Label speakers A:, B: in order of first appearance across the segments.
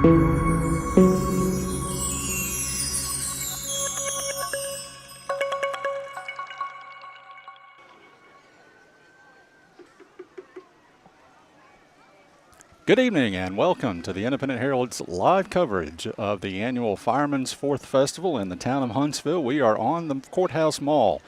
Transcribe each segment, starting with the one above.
A: Good evening and welcome to the Independent Herald's live coverage of the annual Fireman's Fourth Festival in the town of Huntsville. We are on the Courthouse Mall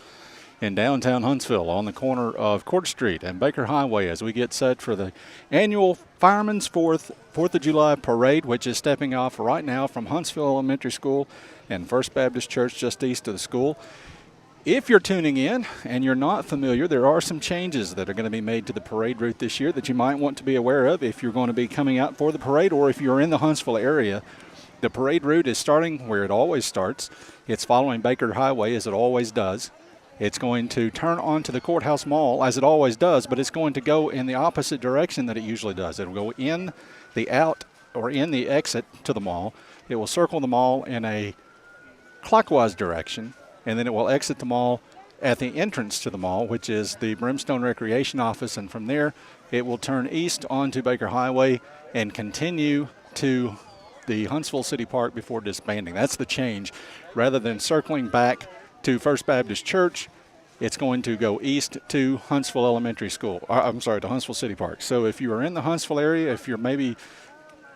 A: in downtown Huntsville on the corner of Court Street and Baker Highway as we get set for the annual Fireman's Fourth of July Parade, which is stepping off right now from Huntsville Elementary School and First Baptist Church just east of the school. If you're tuning in and you're not familiar, there are some changes that are going to be made to the parade route this year that you might want to be aware of if you're going to be coming out for the parade or if you're in the Huntsville area. The parade route is starting where it always starts. It's following Baker Highway as it always does. It's going to turn onto the Courthouse Mall as it always does, but it's going to go in the opposite direction that it usually does. It will go in the out or in the exit to the mall. It will circle the mall in a clockwise direction, and then it will exit the mall at the entrance to the mall, which is the Brimstone Recreation Office, and from there it will turn east onto Baker Highway and continue to the Huntsville City Park before disbanding. That's the change. Rather than circling back to First Baptist Church, it's going to go east to Huntsville Elementary School. To Huntsville City Park. So if you are in the Huntsville area, if you're maybe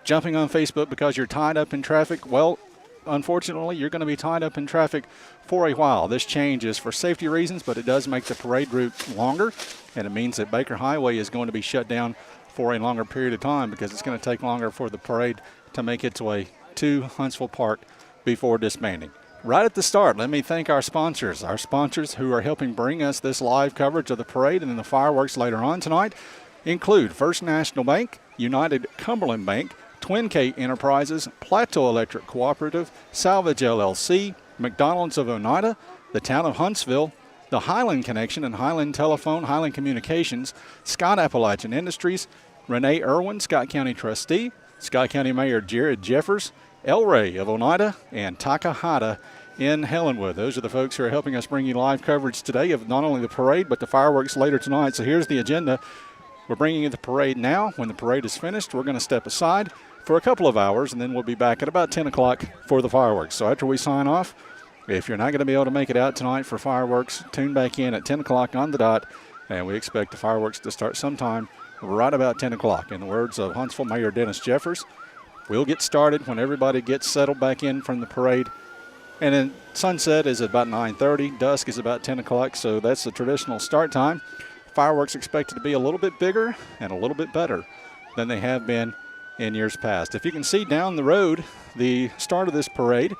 A: jumping on Facebook because you're tied up in traffic, well, unfortunately, you're going to be tied up in traffic for a while. This change is for safety reasons, but it does make the parade route longer, and it means that Baker Highway is going to be shut down for a longer period of time because it's going to take longer for the parade to make its way to Huntsville Park before disbanding. Right at the start, let me thank our sponsors who are helping bring us this live coverage of the parade and then the fireworks later on tonight include First National Bank, United Cumberland Bank, Twin K Enterprises, Plateau Electric Cooperative, Salvage LLC, McDonald's of Oneida, the town of Huntsville, the Highland Connection and Highland Telephone, Highland Communications, Scott Appalachian Industries, Renee Irwin, Scott County Trustee, Scott County Mayor Jared Jeffers, El Rey of Oneida, and Takahata in Helenwood. Those are the folks who are helping us bring you live coverage today of not only the parade but the fireworks later tonight. So here's the agenda. We're bringing you the parade now. When the parade is finished, we're going to step aside for a couple of hours, and then we'll be back at about 10 o'clock for the fireworks. So after we sign off, if you're not going to be able to make it out tonight for fireworks, tune back in at 10 o'clock on the dot, and we expect the fireworks to start sometime right about 10 o'clock. In the words of Huntsville Mayor Dennis Jeffers, we'll get started when everybody gets settled back in from the parade. And then sunset is about 9:30, dusk is about 10 o'clock, so that's the traditional start time. Fireworks expected to be a little bit bigger and a little bit better than they have been in years past. If you can see down the road, the start of this parade,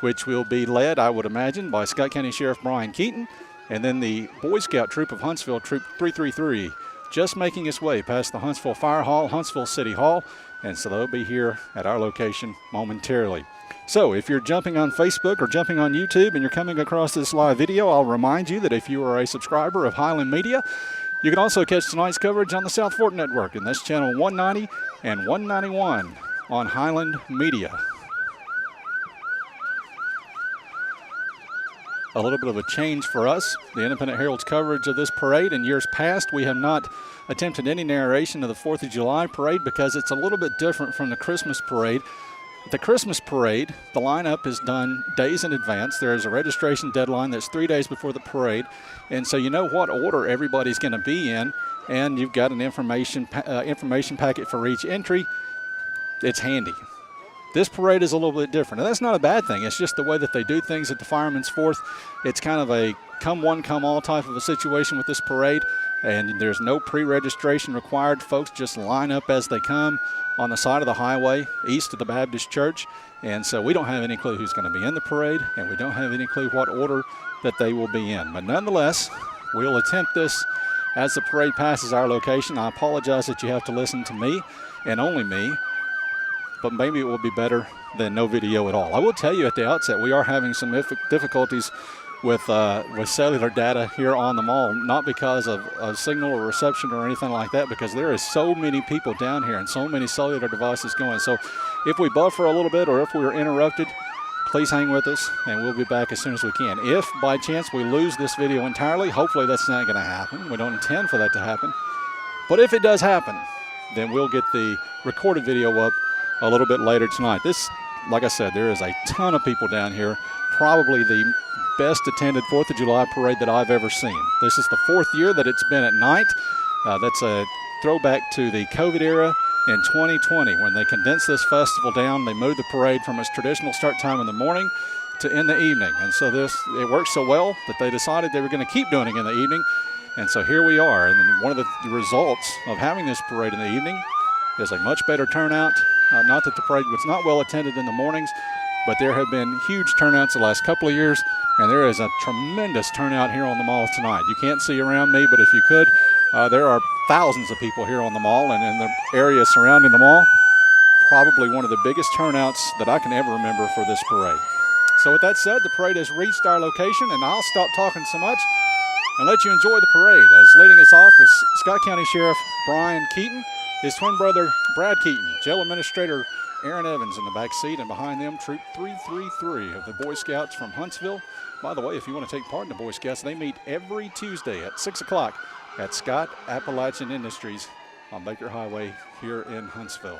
A: which will be led, I would imagine, by Scott County Sheriff Brian Keaton, and then the Boy Scout Troop of Huntsville, Troop 333, just making its way past the Huntsville Fire Hall, Huntsville City Hall, and so they'll be here at our location momentarily. So if you're jumping on Facebook or jumping on YouTube and you're coming across this live video, I'll remind you that if you are a subscriber of Highland Media, you can also catch tonight's coverage on the South Fork Network, and that's channel 190 and 191 on Highland Media. A little bit of a change for us. The Independent Herald's coverage of this parade. In years past, we have not attempted any narration of the 4th of July parade because it's a little bit different from the Christmas parade. The Christmas parade, the lineup is done days in advance. There is a registration deadline that's 3 days before the parade, and so you know what order everybody's going to be in, and you've got an information packet for each entry. It's handy. This parade is a little bit different, and that's not a bad thing. It's just the way that they do things at the Fireman's Fourth. It's kind of a come one, come all type of a situation with this parade, and there's no pre-registration required. Folks just line up as they come on the side of the highway east of the Baptist Church, and so we don't have any clue who's going to be in the parade, and we don't have any clue what order that they will be in. But nonetheless, we'll attempt this as the parade passes our location. I apologize that you have to listen to me and only me, but maybe it will be better than no video at all. I will tell you at the outset, we are having some difficulties with cellular data here on the mall, not because of signal or reception or anything like that, because there is so many people down here and so many cellular devices going. So if we buffer a little bit or if we're interrupted, please hang with us and we'll be back as soon as we can. If by chance we lose this video entirely, hopefully that's not going to happen. We don't intend for that to happen. But if it does happen, then we'll get the recorded video up a little bit later tonight. This, like I said, there is a ton of people down here. Probably the best attended 4th of July parade that I've ever seen. This is the 4th year that it's been at night. That's a throwback to the COVID era in 2020 when they condensed this festival down. They moved the parade from its traditional start time in the morning to in the evening. And so it worked so well that they decided they were going to keep doing it in the evening. And so here we are. And one of the results of having this parade in the evening is a much better turnout. Not that the parade was not well attended in the mornings, but there have been huge turnouts the last couple of years, and there is a tremendous turnout here on the mall tonight. You can't see around me, but if you could, there are thousands of people here on the mall and in the area surrounding the mall. Probably one of the biggest turnouts that I can ever remember for this parade. So with that said, the parade has reached our location, and I'll stop talking so much and let you enjoy the parade. As leading us off is Scott County Sheriff Brian Keaton, his twin brother Brad Keaton, Jail Administrator Aaron Evans in the back seat, and behind them, Troop 333 of the Boy Scouts from Huntsville. By the way, if you want to take part in the Boy Scouts, they meet every Tuesday at 6 o'clock at Scott Appalachian Industries on Baker Highway here in Huntsville.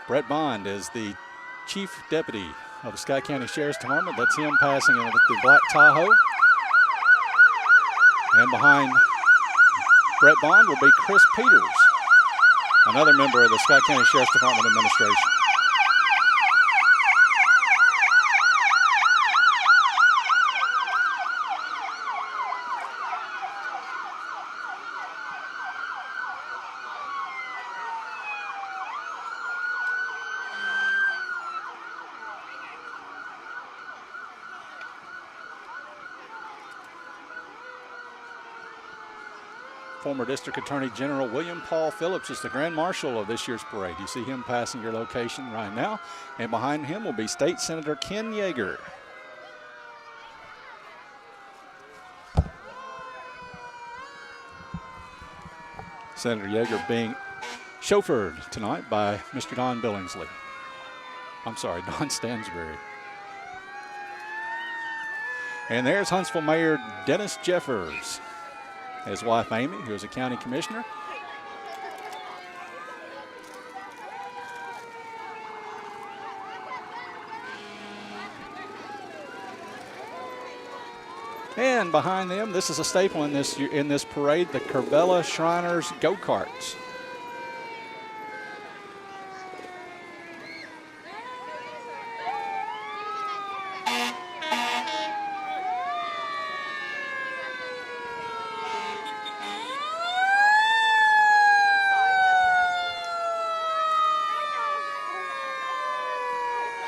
A: Brett Bond is the Chief Deputy of the Scott County Sheriff's Department. That's him passing in the black Tahoe. And behind Brett Bond will be Chris Peters, another member of the Scott County Sheriff's Department administration. Former District Attorney General William Paul Phillips is the Grand Marshal of this year's parade. You see him passing your location right now. And behind him will be State Senator Ken Yeager. Senator Yeager being chauffeured tonight by Mr. Don Billingsley. I'm sorry, Don Stansberry. And there's Huntsville Mayor Dennis Jeffers. His wife Amy, who is a county commissioner. And behind them, this is a staple in this parade, the Kerbella Shriners go-karts.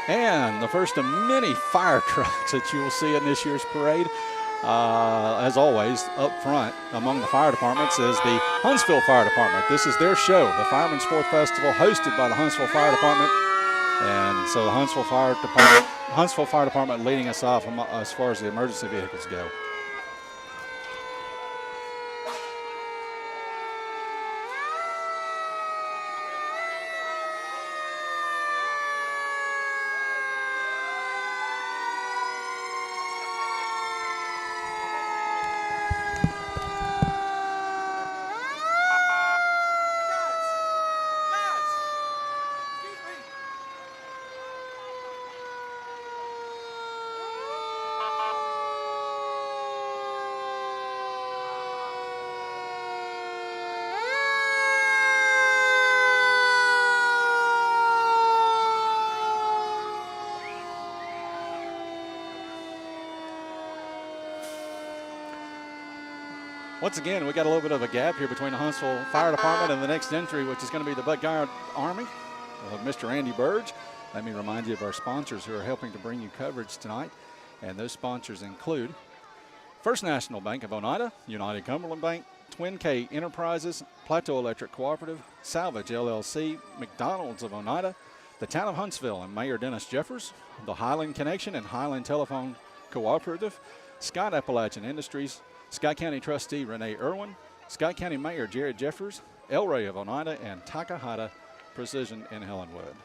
A: And the first of many fire trucks that you will see in this year's parade. As always, up front among the fire departments is the Huntsville Fire Department. This is their show, the Fireman's Fourth Festival, hosted by the Huntsville Fire Department. And so the Huntsville Fire Department leading us off as far as the emergency vehicles go. Once again, we got a little bit of a gap here between the Huntsville Fire Department and the next entry, which is going to be the Buckeye Army of Mr. Andy Burge. Let me remind you of our sponsors who are helping to bring you coverage tonight. And those sponsors include First National Bank of Oneida, United Cumberland Bank, Twin K Enterprises, Plateau Electric Cooperative, Salvage LLC, McDonald's of Oneida, the Town of Huntsville and Mayor Dennis Jeffers, the Highland Connection and Highland Telephone Cooperative, Scott Appalachian Industries, Scott County Trustee Renee Irwin, Scott County Mayor Jared Jeffers, El Rey of Oneida, and Takahata Precision in Helenwood.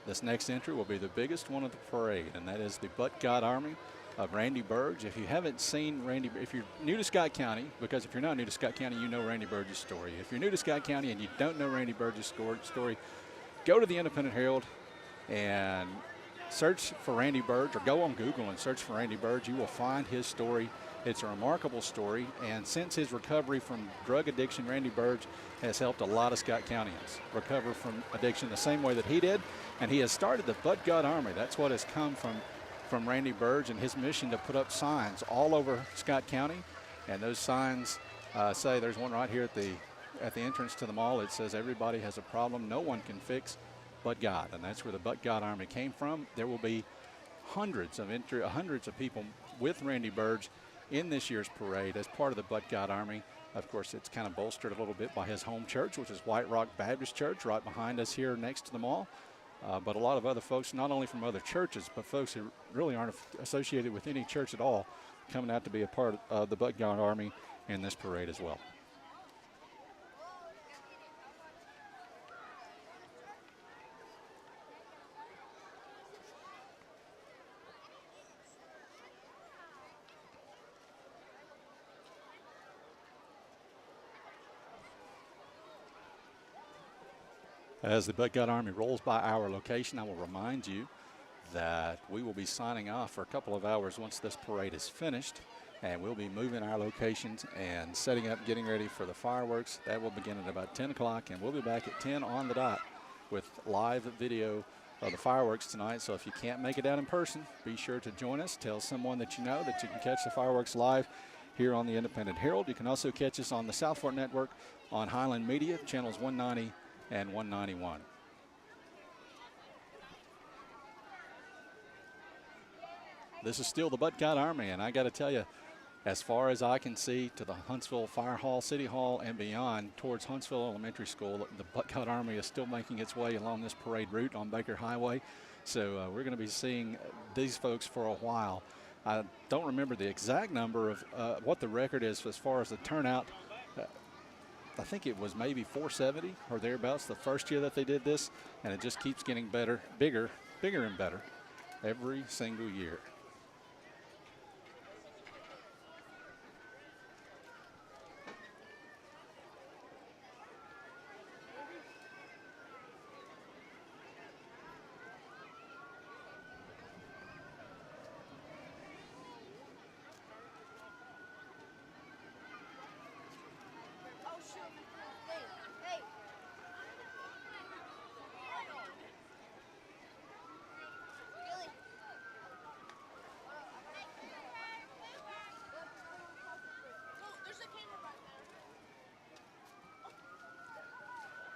A: This next entry will be the biggest one of the parade, and that is the But God Army of Randy Burge. If you haven't seen Randy, if you're new to Scott County, because if you're not new to Scott County, you know Randy Burge's story. If you're new to Scott County and you don't know Randy Burge's story, go to the Independent Herald and search for Randy Burge, or go on Google and search for Randy Burge. You will find his story. It's a remarkable story, and since his recovery from drug addiction, Randy Burge has helped a lot of Scott Countyans recover from addiction the same way that he did, and he has started the But God Army. That's what has come from Randy Burge and his mission to put up signs all over Scott County, and those signs say, there's one right here at the entrance to the mall. It says, everybody has a problem no one can fix but God, and that's where the But God Army came from. There will be hundreds of people with Randy Burge in this year's parade as part of the But God Army. Of course, it's kind of bolstered a little bit by his home church, which is White Rock Baptist Church, right behind us here next to the mall. But a lot of other folks, not only from other churches, but folks who really aren't associated with any church at all, coming out to be a part of the But God Army in this parade as well. As the But God Army rolls by our location, I will remind you that we will be signing off for a couple of hours once this parade is finished, and we'll be moving our locations and setting up, getting ready for the fireworks. That will begin at about 10 o'clock, and we'll be back at 10 on the dot with live video of the fireworks tonight. So if you can't make it out in person, be sure to join us. Tell someone that you know that you can catch the fireworks live here on the Independent Herald. You can also catch us on the South Fork Network on Highland Media, channels 190 and 191. This is still the But God Army, and I got to tell you, as far as I can see to the Huntsville Fire Hall, City Hall, and beyond towards Huntsville Elementary School, the But God Army is still making its way along this parade route on Baker Highway. So we're going to be seeing these folks for a while. I don't remember the exact number of what the record is as far as the turnout. I think it was maybe 470 or thereabouts the first year that they did this, and it just keeps getting better, bigger and better every single year.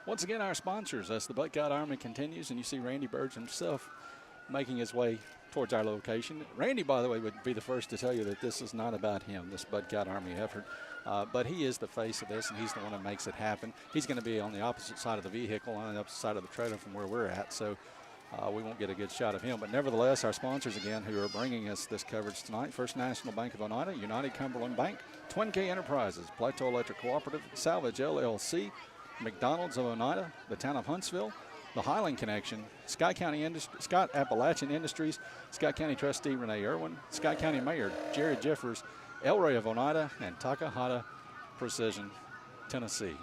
A: Once again, our sponsors, as the But God Army continues, and you see Randy Burge himself making his way towards our location. Randy, by the way, would be the first to tell you that this is not about him, this But God Army effort, but he is the face of this, and he's the one that makes it happen. He's going to be on the opposite side of the vehicle, on the opposite side of the trailer from where we're at, so we won't get a good shot of him. But nevertheless, our sponsors again who are bringing us this coverage tonight: First National Bank of Oneida, United Cumberland Bank, Twin K Enterprises, Plateau Electric Cooperative, Salvage LLC, McDonald's of Oneida, the Town of Huntsville, the Highland Connection, Scott Appalachian Industries, Scott County Trustee Renee Irwin, Scott County Mayor Jared Jeffers, El Rey of Oneida, and Takahata Precision, Tennessee.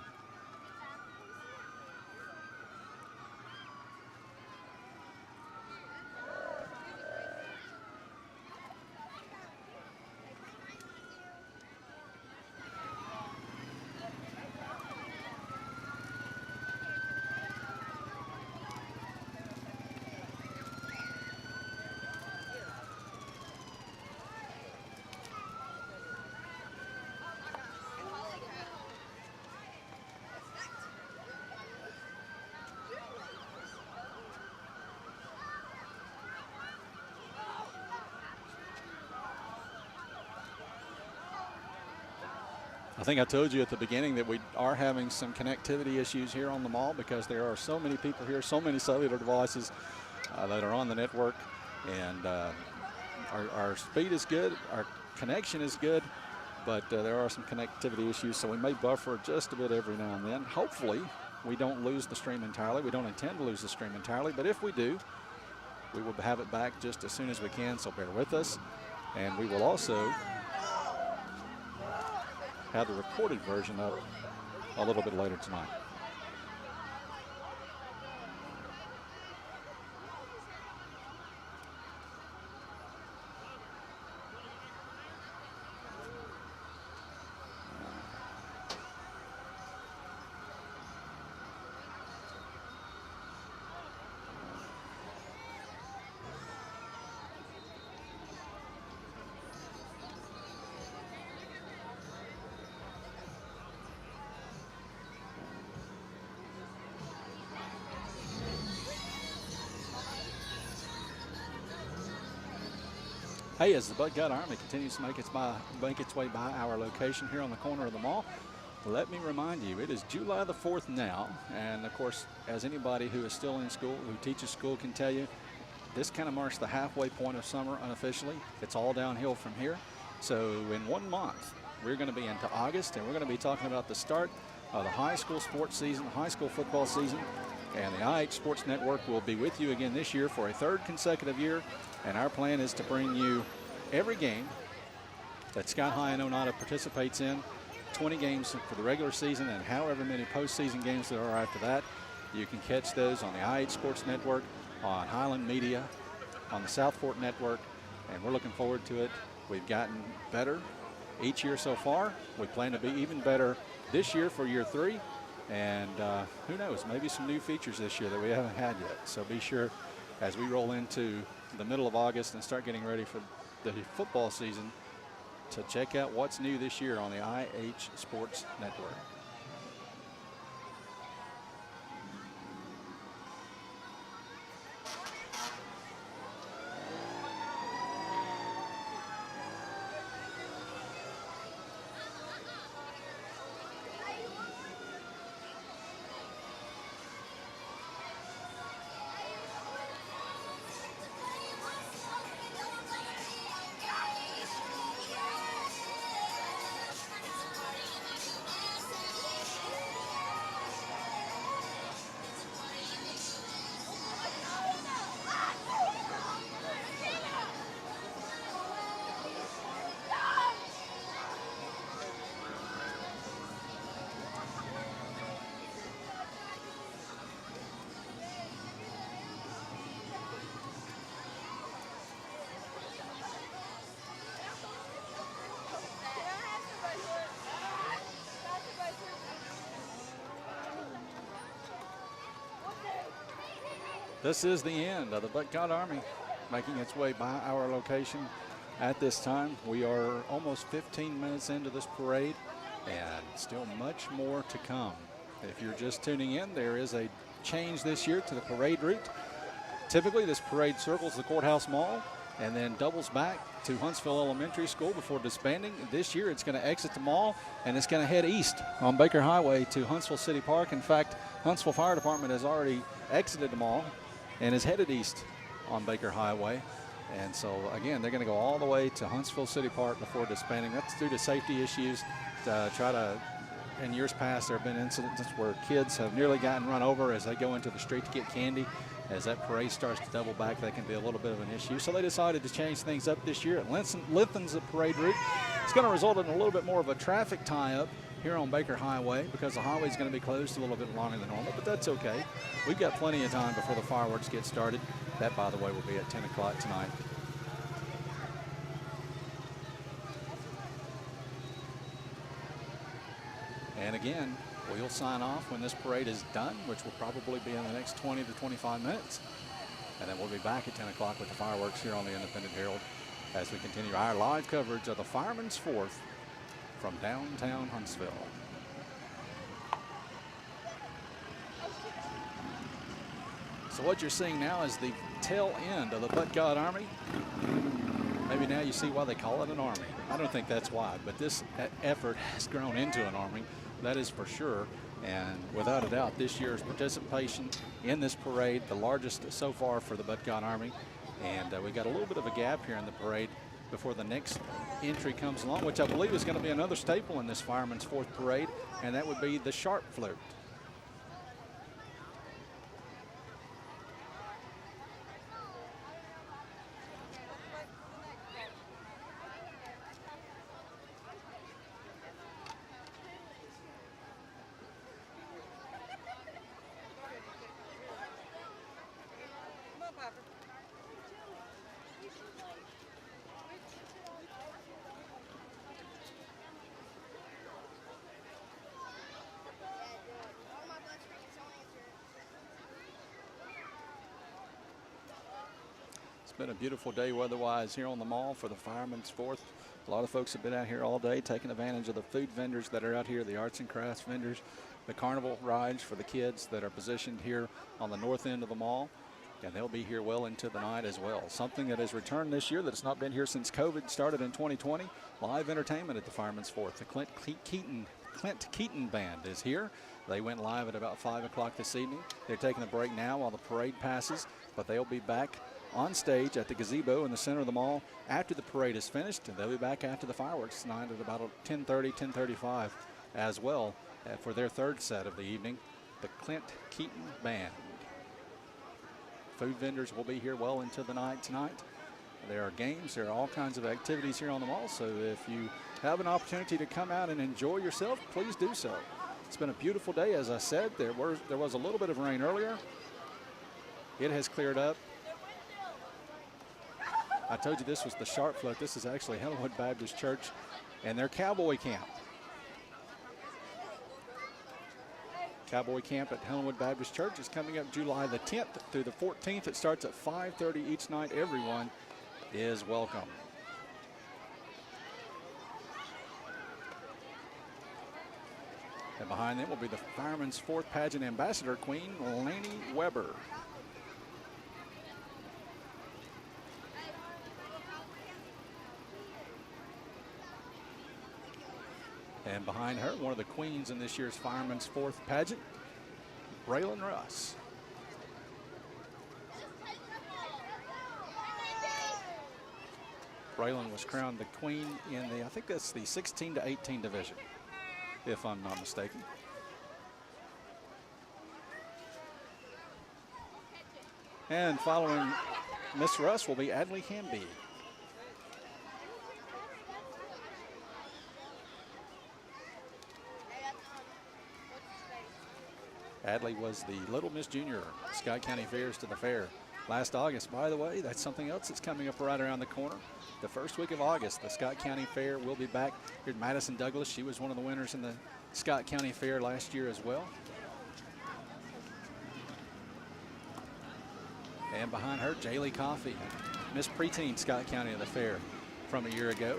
A: I think I told you at the beginning that we are having some connectivity issues here on the mall because there are so many people here, so many cellular devices that are on the network, and our speed is good, our connection is good, but there are some connectivity issues, so we may buffer just a bit every now and then. Hopefully we don't lose the stream entirely. We don't intend to lose the stream entirely, but if we do, we will have it back just as soon as we can, so bear with us. And we will also have the recorded version up a little bit later tonight. Hey, as the Buckeye Army continues to make its way by our location here on the corner of the mall, let me remind you, it is July the 4th now, and of course, as anybody who is still in school, who teaches school can tell you, this kind of marks the halfway point of summer unofficially. It's all downhill from here. So in 1 month, we're going to be into August, and we're going to be talking about the start of the high school sports season, high school football season, and the IH Sports Network will be with you again this year for a third consecutive year. And our plan is to bring you every game that Scott High and Oneida participates in, 20 games for the regular season and however many postseason games there are after that. You can catch those on the IH Sports Network, on Highland Media, on the South Fork Network, and we're looking forward to it. We've gotten better each year so far. We plan to be even better this year for year 3. And who knows, maybe some new features this year that we haven't had yet. So be sure as we roll into the middle of August and start getting ready for the football season to check out what's new this year on the IH Sports Network. This is the end of the Buckeye Army making its way by our location at this time. We are almost 15 minutes into this parade and still much more to come. If you're just tuning in, there is a change this year to the parade route. Typically, this parade circles the courthouse mall and then doubles back to Huntsville Elementary School before disbanding. This year, it's going to exit the mall and it's going to head east on Baker Highway to Huntsville City Park. In fact, Huntsville Fire Department has already exited the mall and is headed east on Baker Highway. And so, again, they're going to go all the way to Huntsville City Park before disbanding. That's due to safety issues. In years past, there have been incidents where kids have nearly gotten run over as they go into the street to get candy. As that parade starts to double back, that can be a little bit of an issue. So they decided to change things up this year. It lengthens the parade route. It's going to result in a little bit more of a traffic tie-up here on Baker Highway because the highway is going to be closed a little bit longer than normal, but that's okay. We've got plenty of time before the fireworks get started. That, by the way, will be at 10 o'clock tonight. And again, we'll sign off when this parade is done, which will probably be in the next 20 to 25 minutes. And then we'll be back at 10 o'clock with the fireworks here on the Independent Herald as we continue our live coverage of the Fireman's Fourth from downtown Huntsville. So what you're seeing now is the tail end of the Buckeye Army. Maybe now you see why they call it an army. I don't think that's why, but this effort has grown into an army, that is for sure. And without a doubt, this year's participation in this parade, the largest so far for the Buckeye Army. And we got a little bit of a gap here in the parade before the next entry comes along, which I believe is going to be another staple in this Fireman's Fourth Parade, and that would be the sharp float. been a beautiful day weather-wise here on the mall for the Fireman's Fourth. A lot of folks have been out here all day taking advantage of the food vendors that are out here, the arts and crafts vendors, the carnival rides for the kids that are positioned here on the north end of the mall. And they'll be here well into the night as well. Something that has returned this year that's not been here since COVID started in 2020, live entertainment at the Fireman's Fourth. The Clint Keaton Band is here. They went live at about 5 o'clock this evening. They're taking a break now while the parade passes, but they'll be back on stage at the gazebo in the center of the mall after the parade is finished, and they'll be back after the fireworks tonight at about 10:30, 10:35 as well for their third set of the evening, the Clint Keaton Band. Food vendors will be here well into the night tonight. There are games, there are all kinds of activities here on the mall, so if you have an opportunity to come out and enjoy yourself, please do so. It's been a beautiful day, as I said. There was a little bit of rain earlier. It has cleared up. I told you this was the Sharp Float. This is actually Helenwood Baptist Church and their cowboy camp. Cowboy Camp at Helenwood Baptist Church is coming up July the 10th through the 14th. It starts at 5:30 each night. Everyone is welcome. And behind them will be the Fireman's Fourth Pageant Ambassador, Queen Laney Weber. And behind her, one of the queens in this year's Fireman's Fourth Pageant, Braylon Russ. Braylon was crowned the queen in the, I think that's the 16 to 18 division, if I'm not mistaken. And following Miss Russ will be Adley Hamby. Adley was the Little Miss Junior Scott County Fairs to the Fair last August. By the way, that's something else that's coming up right around the corner. The first week of August, the Scott County Fair will be back here at Madison Douglas. She was one of the winners in the Scott County Fair last year as well. And behind her, Jaylee Coffey, Miss Preteen Scott County of the Fair from a year ago.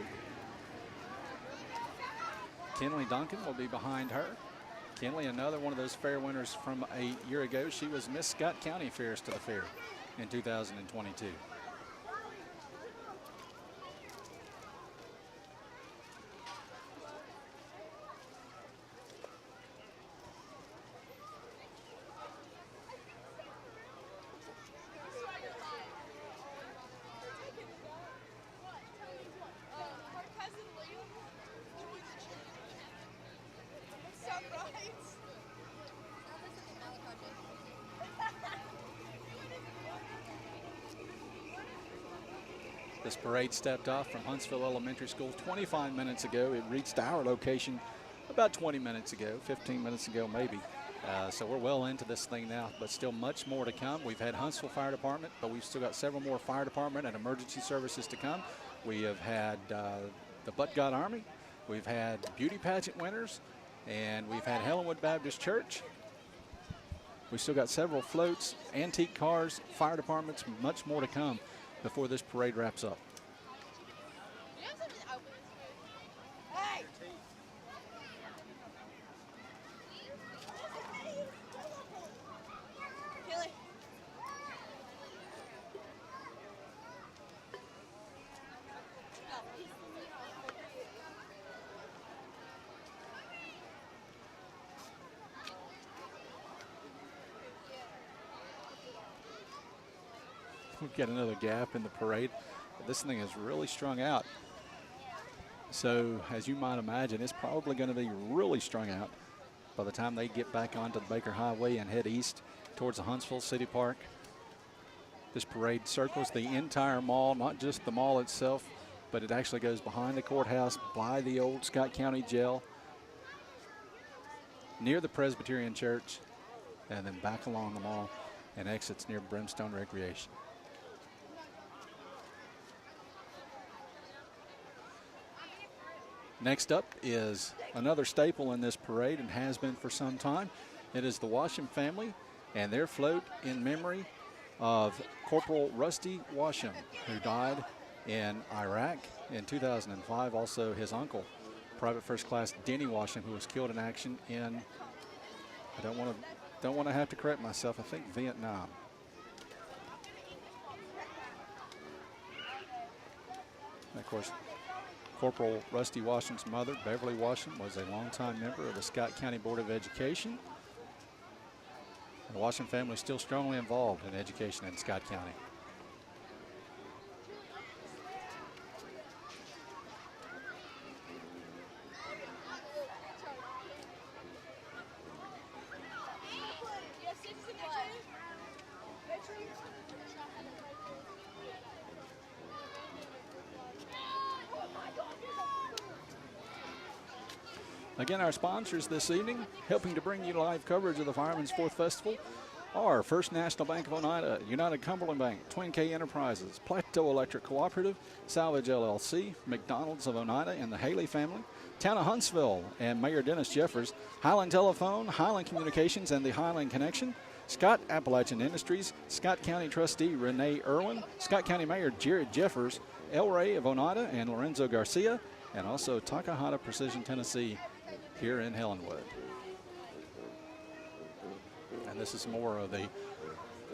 A: Kinley Duncan will be behind her. Kinley, another one of those fair winners from a year ago. She was Miss Scott County Fairs to the Fair in 2022. This parade stepped off from Huntsville Elementary School 25 minutes ago. It reached our location about 20 minutes ago, 15 minutes ago maybe. So we're well into this thing now, but still much more to come. We've had Huntsville Fire Department, but we've still got several more fire department and emergency services to come. We have had the But God Army. We've had beauty pageant winners, and we've had Helenwood Baptist Church. We've still got several floats, antique cars, fire departments, much more to come before this parade wraps up.
B: Hey! Kelly.
A: We've got another gap in the parade. This thing is really strung out. So, as you might imagine, it's probably going to be really strung out by the time they get back onto the Baker Highway and head east towards the Huntsville City Park. This parade circles the entire mall, not just the mall itself, but it actually goes behind the courthouse, by the old Scott County Jail, near the Presbyterian Church, and then back along the mall and exits near Brimstone Recreation. Next up is another staple in this parade and has been for some time. It is the Washam family and their float in memory of Corporal Rusty Washam, who died in Iraq in 2005. Also his uncle, Private First Class Denny Washam, who was killed in action in, I don't want to have to correct myself, I think Vietnam. And of course, Corporal Rusty Washam's mother, Beverly Washam, was a longtime member of the Scott County Board of Education. The Washam family is still strongly involved in education in Scott County. Again, our sponsors this evening, helping to bring you live coverage of the Fireman's Fourth Festival, are First National Bank of Oneida, United Cumberland Bank, Twin K Enterprises, Plateau Electric Cooperative, Salvage LLC, McDonald's of Oneida and the Haley family, Town of Huntsville and Mayor Dennis Jeffers, Highland Telephone, Highland Communications and the Highland Connection, Scott Appalachian Industries, Scott County Trustee Renee Irwin, Scott County Mayor Jared Jeffers, El Rey of Oneida and Lorenzo Garcia, and also Takahata Precision Tennessee here in Helenwood. And this is more of the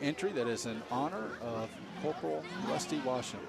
A: entry that is in honor of Corporal Rusty Washam.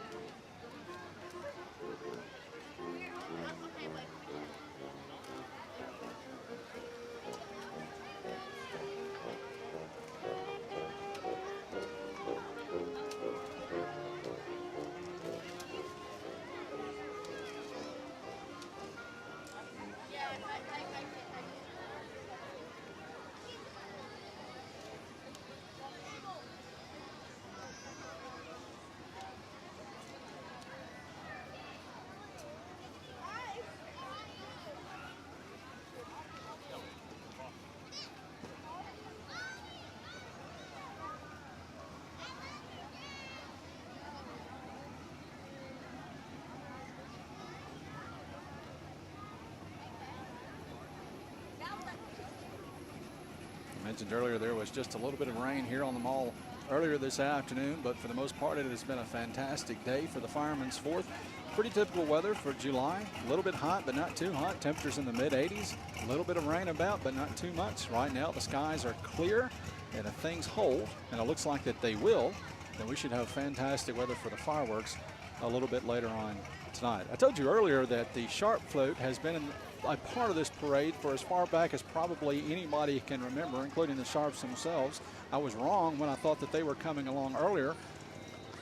A: Mentioned earlier there was just a little bit of rain here on the mall earlier this afternoon, but for the most part it has been a fantastic day for the Fireman's Fourth. Pretty typical weather for July. A little bit hot, but not too hot. Temperatures in the mid-80s. A little bit of rain about, but not too much. Right now the skies are clear, and if things hold, and it looks like that they will, then we should have fantastic weather for the fireworks a little bit later on tonight. I told you earlier that the Sharp Float has been a part of this parade for as far back as probably anybody can remember, including the Sharps themselves. I was wrong when I thought that they were coming along earlier,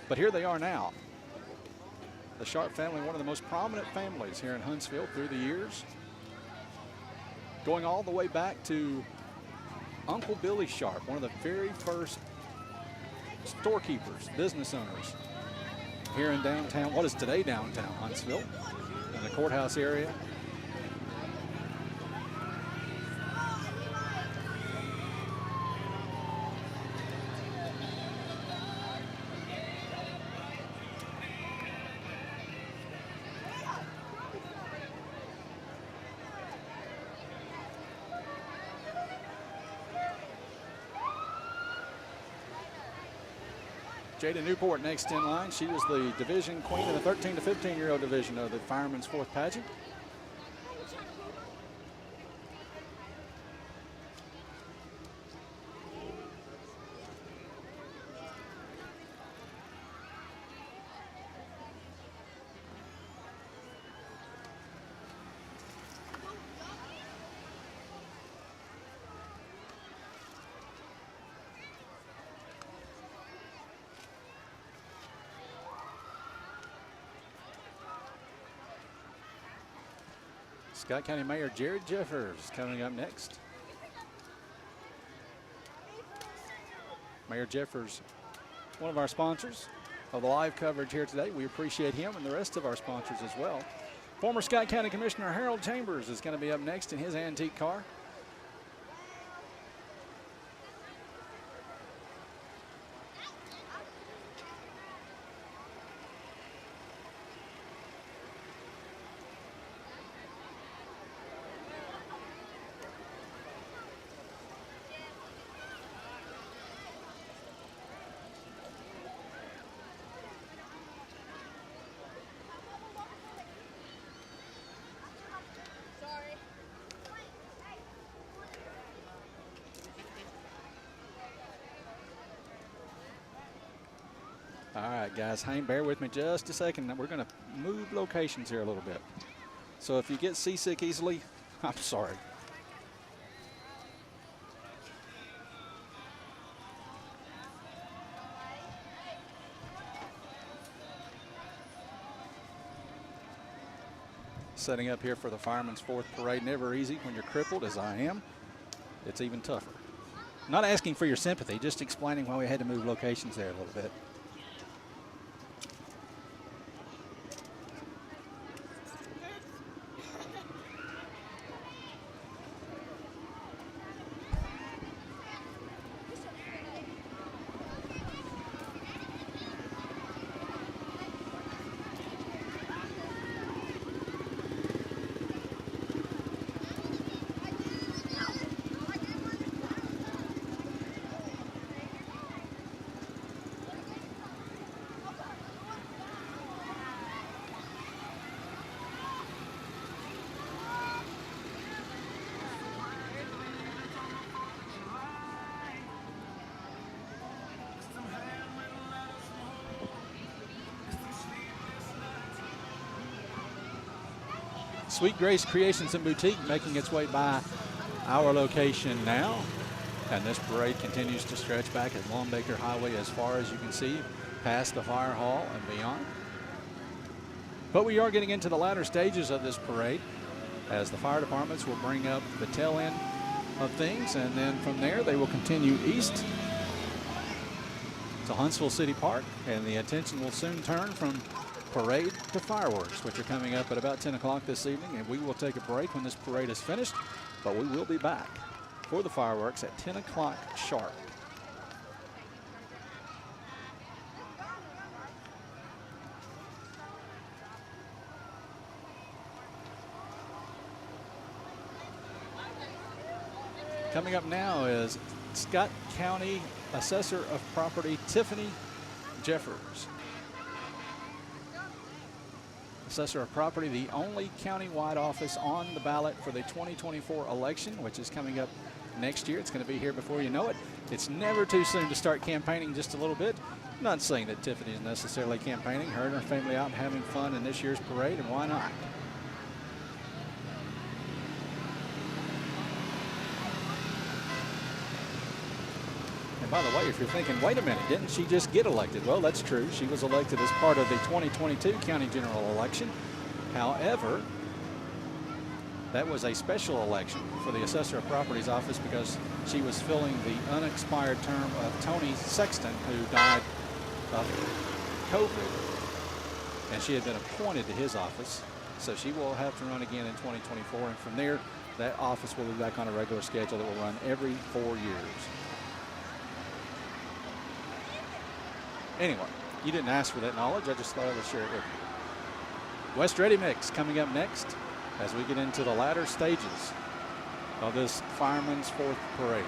A: but here they are now. The Sharp family, one of the most prominent families here in Huntsville through the years, going all the way back to Uncle Billy Sharp, one of the very first storekeepers, business owners here in downtown, what is today downtown Huntsville, in the courthouse area. Jada Newport next in line. She was the division queen in the 13 to 15-year-old division of the Fireman's Fourth Pageant. Scott County Mayor Jared Jeffers coming up next. Mayor Jeffers, one of our sponsors of the live coverage here today. We appreciate him and the rest of our sponsors as well. Former Scott County Commissioner Herald Chambers is going to be up next in his antique car. right, guys, bear with me just a second. We're going to move locations here a little bit. So if you get seasick easily, I'm sorry. Setting up here for the Fireman's Fourth Parade. Never easy when you're crippled, as I am. It's even tougher. Not asking for your sympathy, just explaining why we had to move locations there a little bit. Sweet Grace Creations and Boutique making its way by our location now. And this parade continues to stretch back at Longbaker Highway as far as you can see, past the fire hall and beyond. But we are getting into the latter stages of this parade as the fire departments will bring up the tail end of things, and then from there they will continue east to Huntsville City Park, and the attention will soon turn from parade to fireworks, which are coming up at about 10 o'clock this evening, and we will take a break when this parade is finished, but we will be back for the fireworks at 10 o'clock sharp. Coming up now is Scott County Assessor of Property Tiffany Jeffers. Assessor of Property, the only county-wide office on the ballot for the 2024 election, which is coming up next year. It's going to be here before you know it. It's never too soon to start campaigning just a little bit. I'm not saying that Tiffany is necessarily campaigning. Her and her family out and having fun in this year's parade, and why not? And by the way, if you're thinking, wait a minute, didn't she just get elected? Well, that's true. She was elected as part of the 2022 county general election. However, that was a special election for the Assessor of Property's office because she was filling the unexpired term of Tony Sexton, who died of COVID. And she had been appointed to his office. So she will have to run again in 2024. And from there, that office will be back on a regular schedule that will run every 4 years. Anyway, you didn't ask for that knowledge. I just thought I would share it with you. West Ready Mix coming up next as we get into the latter stages of this Fireman's Fourth Parade.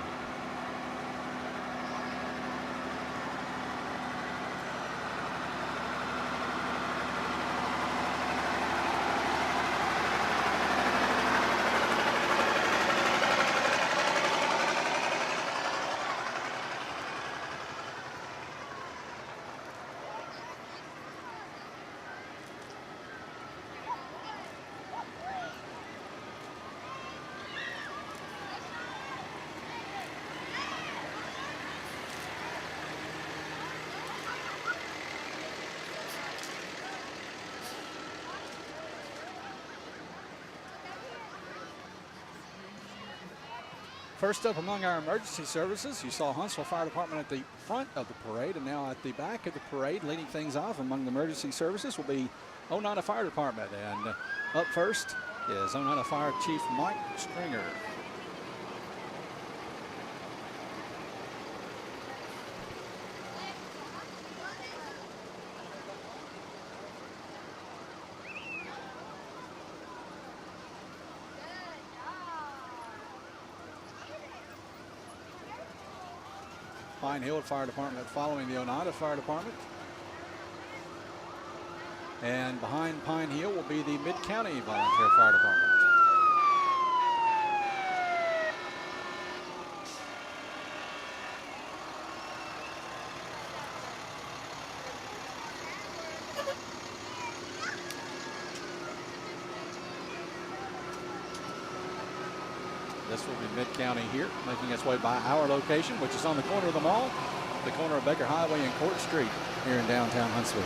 A: First up among our emergency services, you saw Huntsville Fire Department at the front of the parade, and now at the back of the parade, leading things off among the emergency services will be Oneida Fire Department. And up first is Oneida Fire Chief Mike Stringer. Pine Hill Fire Department following the Oneida Fire Department. And behind Pine Hill will be the Mid-County Volunteer Fire Department. This will be Mid-County here, making its way by our location, which is on the corner of the mall, the corner of Baker Highway and Court Street here in downtown Huntsville.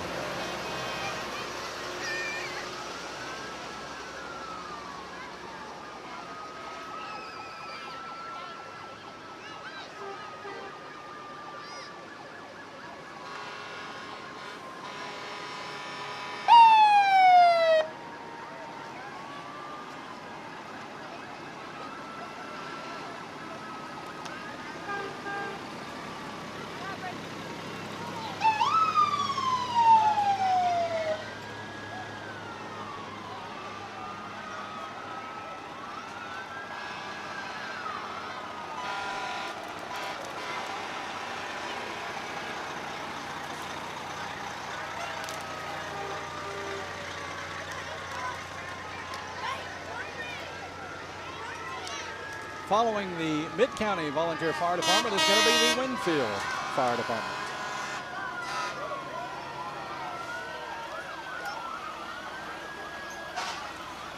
A: Following the Mid-County Volunteer Fire Department is going to be the Winfield Fire Department.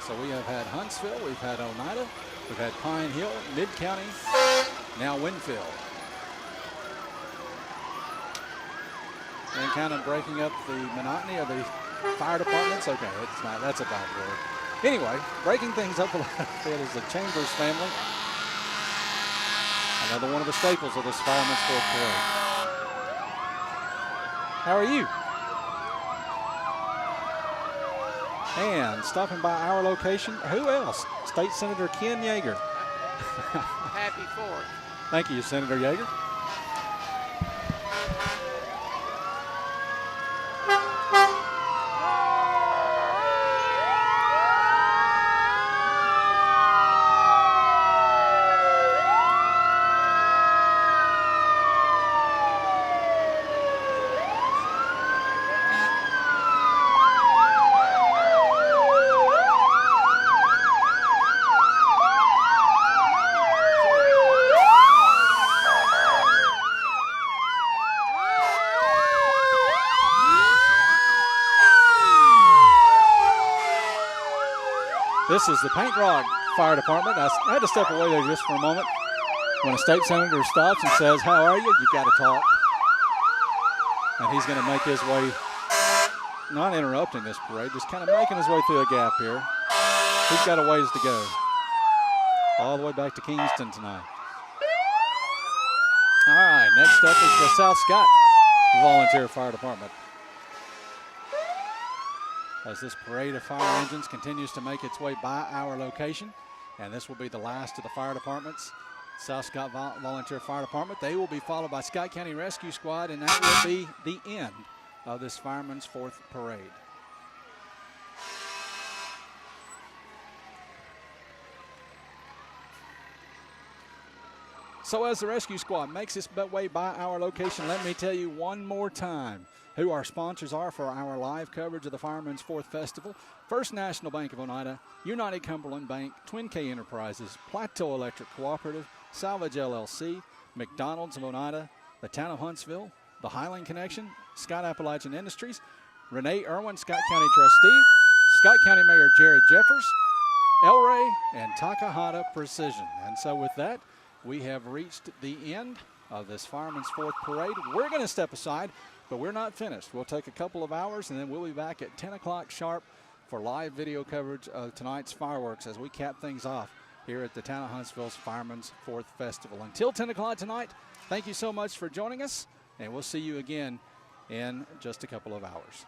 A: So we have had Huntsville, we've had Oneida, we've had Pine Hill, Mid-County, now Winfield. And kind of breaking up the monotony of the fire departments. Okay, that's a bad word. Anyway, breaking things up a little bit is the Chambers family. Another one of the staples of this Fireman's Fourth Parade. How are you? And stopping by our location, who else? State Senator Ken Yeager.
B: Happy 4th.
A: Thank you, Senator Yeager. This is the Paint Rock Fire Department. I had to step away there just for a moment. When a state senator stops and says, "How are you?" You've got to talk. And he's going to make his way, not interrupting this parade, just kind of making his way through a gap here. He's got a ways to go. All the way back to Kingston tonight. All right, next up is the South Scott Volunteer Fire Department. As this parade of fire engines continues to make its way by our location. And this will be the last of the fire departments. South Scott Volunteer Fire Department. They will be followed by Scott County Rescue Squad, and that will be the end of this Fireman's Fourth Parade. So as the rescue squad makes its way by our location, let me tell you one more time who our sponsors are for our live coverage of the Fireman's Fourth Festival. First National Bank of Oneida, United Cumberland Bank, Twin K Enterprises, Plateau Electric Cooperative, Salvage LLC, McDonald's of Oneida, the Town of Huntsville, the Highland Connection, Scott Appalachian Industries, Renee Irwin, Scott County Trustee, Scott County Mayor Jared Jeffers, El Rey, and Takahata Precision. And so with that, we have reached the end of this Fireman's Fourth Parade. We're going to step aside, but we're not finished. We'll take a couple of hours, and then we'll be back at 10 o'clock sharp for live video coverage of tonight's fireworks as we cap things off here at the Town of Huntsville's Fireman's Fourth Festival. Until 10 o'clock tonight, thank you so much for joining us, and we'll see you again in just a couple of hours.